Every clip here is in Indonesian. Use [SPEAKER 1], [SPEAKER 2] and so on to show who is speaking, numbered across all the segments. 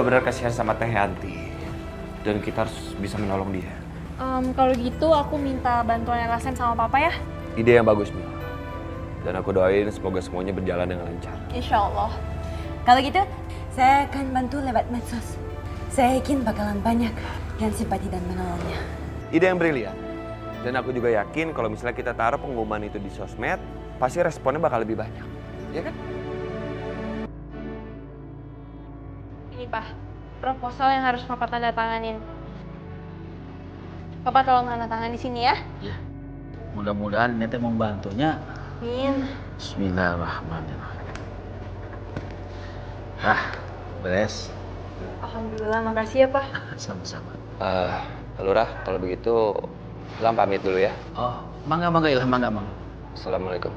[SPEAKER 1] benar-benar kasihan sama Teh Yanti. Dan kita harus bisa menolong dia.
[SPEAKER 2] Kalau gitu aku minta bantuan Rasen sama Papa ya.
[SPEAKER 1] Ide yang bagus, Mil. Dan aku doain semoga semuanya berjalan dengan lancar.
[SPEAKER 2] Insya Allah.
[SPEAKER 3] Kalau gitu, saya akan bantu lewat medsos. Saya yakin bakalan banyak yang simpati dan menolongnya.
[SPEAKER 1] Ide yang brilian. Dan aku juga yakin kalau misalnya kita taruh pengumuman itu di sosmed, pasti responnya bakal lebih banyak. Ya kan?
[SPEAKER 2] Ini Pak, proposal yang harus Papa tanda tanganin. Papa tolong tanda tangan di sini ya.
[SPEAKER 4] Ya. Mudah-mudahan ini teh membantunya.
[SPEAKER 2] Amin.
[SPEAKER 4] Bismillahirrahmanirrahim. Beres.
[SPEAKER 2] Alhamdulillah, makasih ya Pak.
[SPEAKER 4] Sama-sama.
[SPEAKER 1] Lurah, kalau begitu Ilham pamit dulu ya.
[SPEAKER 4] Oh, mangga Ilham, mangga.
[SPEAKER 1] Assalamualaikum.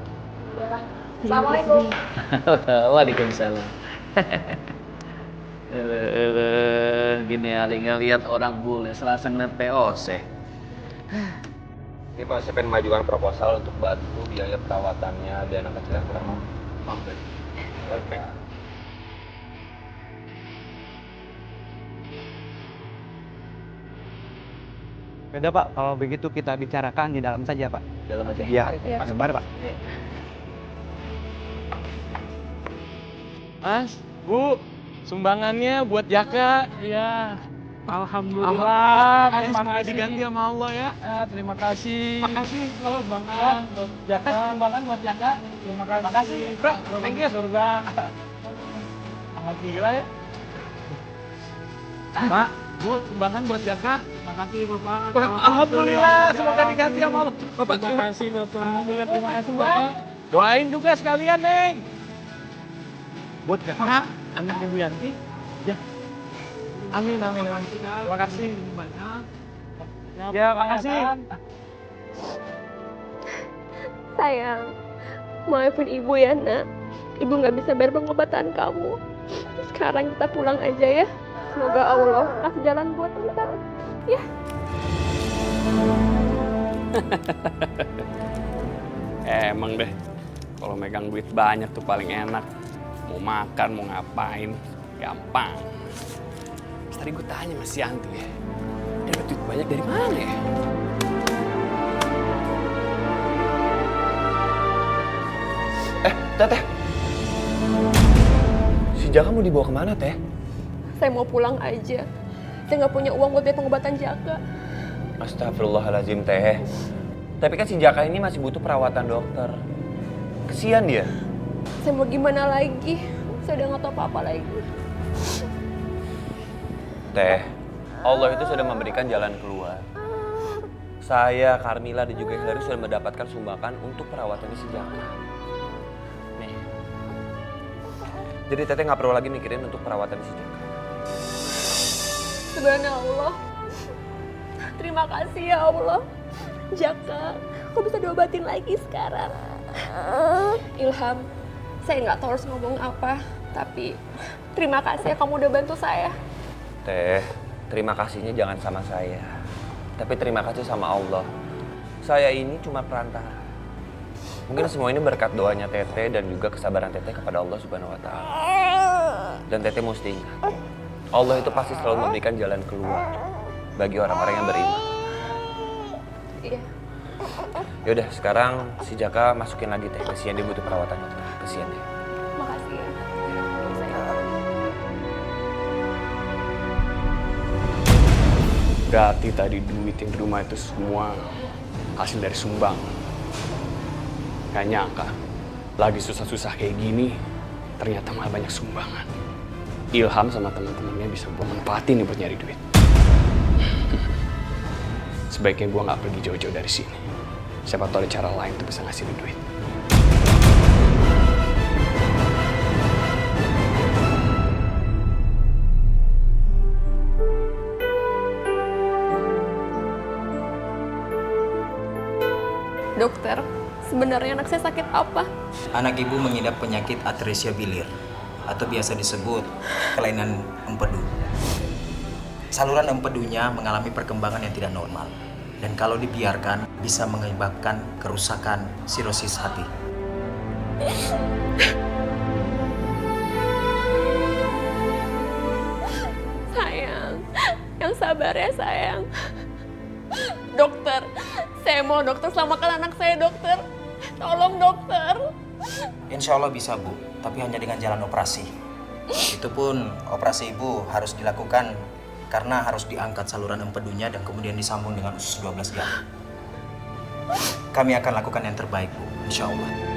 [SPEAKER 2] Ya Pak. Assalamualaikum.
[SPEAKER 4] Waalaikumsalam. Gini ali ngeliat orang bule selasa ngeliat POC.
[SPEAKER 1] Ini Pak, saya pengen majukan proposal untuk bantu biaya perawatannya dan anak kecil yang kurang mampu. Oke.
[SPEAKER 5] Beda Pak, kalau begitu kita bicarakan di dalam saja Pak.
[SPEAKER 4] Dalam aja.
[SPEAKER 5] Iya,
[SPEAKER 2] Iya.
[SPEAKER 5] Pak Sebar Pak.
[SPEAKER 6] Mas, Bu, sumbangannya buat Jaka. Ya, alhamdulillah. Semoga diganti sama Allah ya. Terima kasih. Makasih loh Bang. Jaka, sumbangan buat Jaka. Terima kasih. Makasih, Bro. Thank you. Surga. Alhamdulillah ya. Pak, Bu, sumbangan buat Jaka. Makasih Bapak. Alhamdulillah, semoga diganti sama Allah. Bapak, terima kasih Bapak. Alhamdulillah, terima kasih Bapak. Doain juga sekalian, Neng. Buat Kakak, anak Ibu Yanti. Ya. Amin. Terima kasih banyak. Ya, makasih.
[SPEAKER 7] Sayang, maafin ibu ya nak. Ibu nggak bisa bayar pengobatan kamu. Sekarang kita pulang aja ya. Semoga Allah kasih jalan buat kita. Ya.
[SPEAKER 8] Emang deh, kalau megang duit banyak tuh paling enak. Mau makan, mau ngapain, gampang. Terus tadi gue tanya sama si Yanti ya, dia dapat duit banyak dari mana ya?
[SPEAKER 1] Teh. Si Jaka mau dibawa kemana, Teh?
[SPEAKER 7] Saya mau pulang aja. Saya nggak punya uang buat biaya pengobatan Jaka.
[SPEAKER 1] Astagfirullahaladzim, Teh. Tapi kan si Jaka ini masih butuh perawatan dokter. Kesian dia.
[SPEAKER 7] Saya mau gimana lagi? Saya udah nggak tahu apa-apa lagi.
[SPEAKER 1] Teh, Allah itu sudah memberikan jalan keluar. Saya, Carmila, dan juga Hillary sudah mendapatkan sumbangan untuk perawatan si Jaka. Nih. Jadi Teteh nggak perlu lagi mikirin untuk perawatan si Jaka.
[SPEAKER 7] Subhanallah. Terima kasih ya Allah. Jaka, kok bisa diobatin lagi sekarang? Ilham, saya nggak tahu harus ngomong apa, tapi terima kasih ya kamu udah bantu saya.
[SPEAKER 1] Teh, terima kasihnya jangan sama saya. Tapi terima kasih sama Allah. Saya ini cuma perantara. Mungkin semua ini berkat doanya Teteh dan juga kesabaran Teteh kepada Allah Subhanahu wa Ta'ala. Dan Teteh mesti ingat, Allah itu pasti selalu memberikan jalan keluar bagi orang-orang yang beriman.
[SPEAKER 7] Iya.
[SPEAKER 1] Yaudah, sekarang si Jaka masukin lagi Teh. Kesian dia butuh perawatan dokter. Kesian dia.
[SPEAKER 7] Makasih ya.
[SPEAKER 8] Berarti tadi duit yang di rumah itu semua hasil dari sumbang. Gak nyangka, lagi susah-susah kayak gini, ternyata malah banyak sumbangan. Ilham sama teman-temannya bisa gue manfaatin nih buat nyari duit. Sebaiknya gue gak pergi jauh-jauh dari sini. Siapa tahu ada cara lain untuk bisa ngasih duit.
[SPEAKER 7] Dokter, sebenarnya anak saya sakit apa?
[SPEAKER 9] Anak ibu mengidap penyakit atresia bilir atau biasa disebut kelainan empedu. Saluran empedunya mengalami perkembangan yang tidak normal dan kalau dibiarkan bisa menyebabkan kerusakan sirosis hati.
[SPEAKER 7] Saya mau dokter selamatkan anak saya, dokter. Tolong, dokter.
[SPEAKER 9] Insya Allah bisa, Bu. Tapi hanya dengan jalan operasi. Itu pun operasi Ibu harus dilakukan karena harus diangkat saluran empedunya dan kemudian disambung dengan usus 12 jam. Kami akan lakukan yang terbaik, Bu. Insya Allah.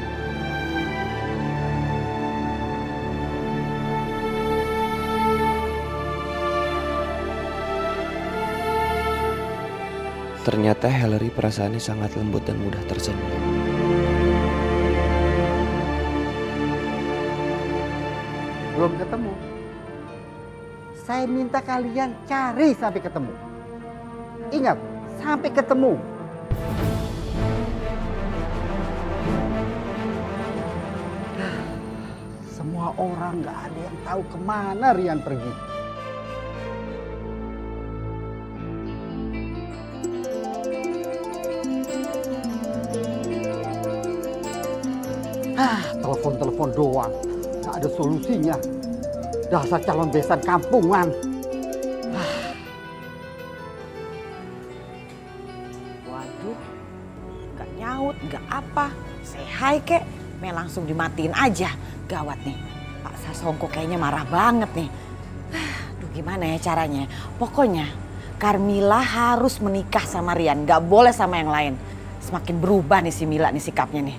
[SPEAKER 1] Ternyata Hillary perasaannya sangat lembut dan mudah tersenyum.
[SPEAKER 10] Belum ketemu. Saya minta kalian cari sampai ketemu. Ingat, sampai ketemu. Semua orang gak ada yang tahu kemana Rian pergi. Telepon-telepon doang, gak ada solusinya. Dasar calon besan kampungan.
[SPEAKER 11] Waduh, gak nyaut, gak apa. Say hi kek, langsung dimatiin aja. Gawat nih, Pak Sasongko kayaknya marah banget nih. Aduh gimana ya caranya? Pokoknya Carmila harus menikah sama Rian, gak boleh sama yang lain. Semakin berubah nih si Mila nih sikapnya nih.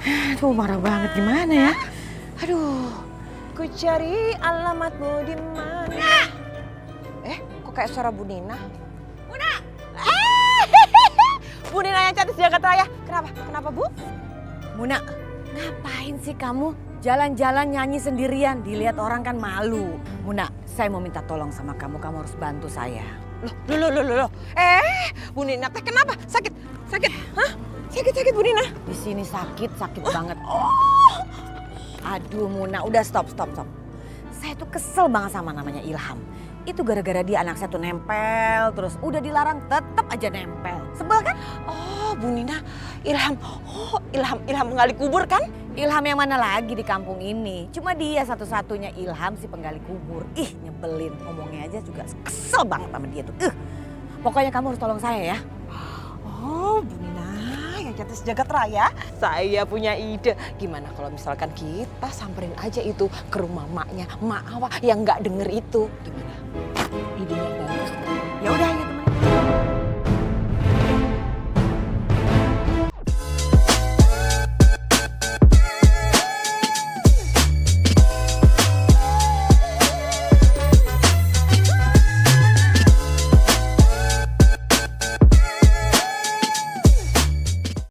[SPEAKER 11] Aduh marah banget gimana ya? Aduh, ku cari alamatmu di mana? Kok kayak suara Bu Nina? Bu Nina! Bu Nina yang cantik jagat raya. Kenapa? Kenapa Bu? Muna, ngapain sih kamu jalan-jalan nyanyi sendirian? Dilihat orang kan malu. Muna, saya mau minta tolong sama kamu. Kamu harus bantu saya. Loh. Bu Nina teh kenapa? Sakit? Hah? Sakit Bu Nina? Di sini sakit banget. Aduh Muna, udah stop. Saya tuh kesel banget sama namanya Ilham. Itu gara-gara dia anak saya tuh nempel terus. Udah dilarang tetap aja nempel. Sebel kan? Oh Bu Nina, Ilham. Oh Ilham penggali kubur kan? Ilham yang mana lagi di kampung ini? Cuma dia satu-satunya Ilham si penggali kubur. Ih nyebelin, ngomongnya aja juga kesel banget sama dia tuh. Pokoknya kamu harus tolong saya ya. Oh Bu Nina yang cantik sejagat raya. Saya punya ide. Gimana kalau misalkan kita samperin aja itu ke rumah maknya, Mak Awa yang nggak denger itu. Gimana? Idenya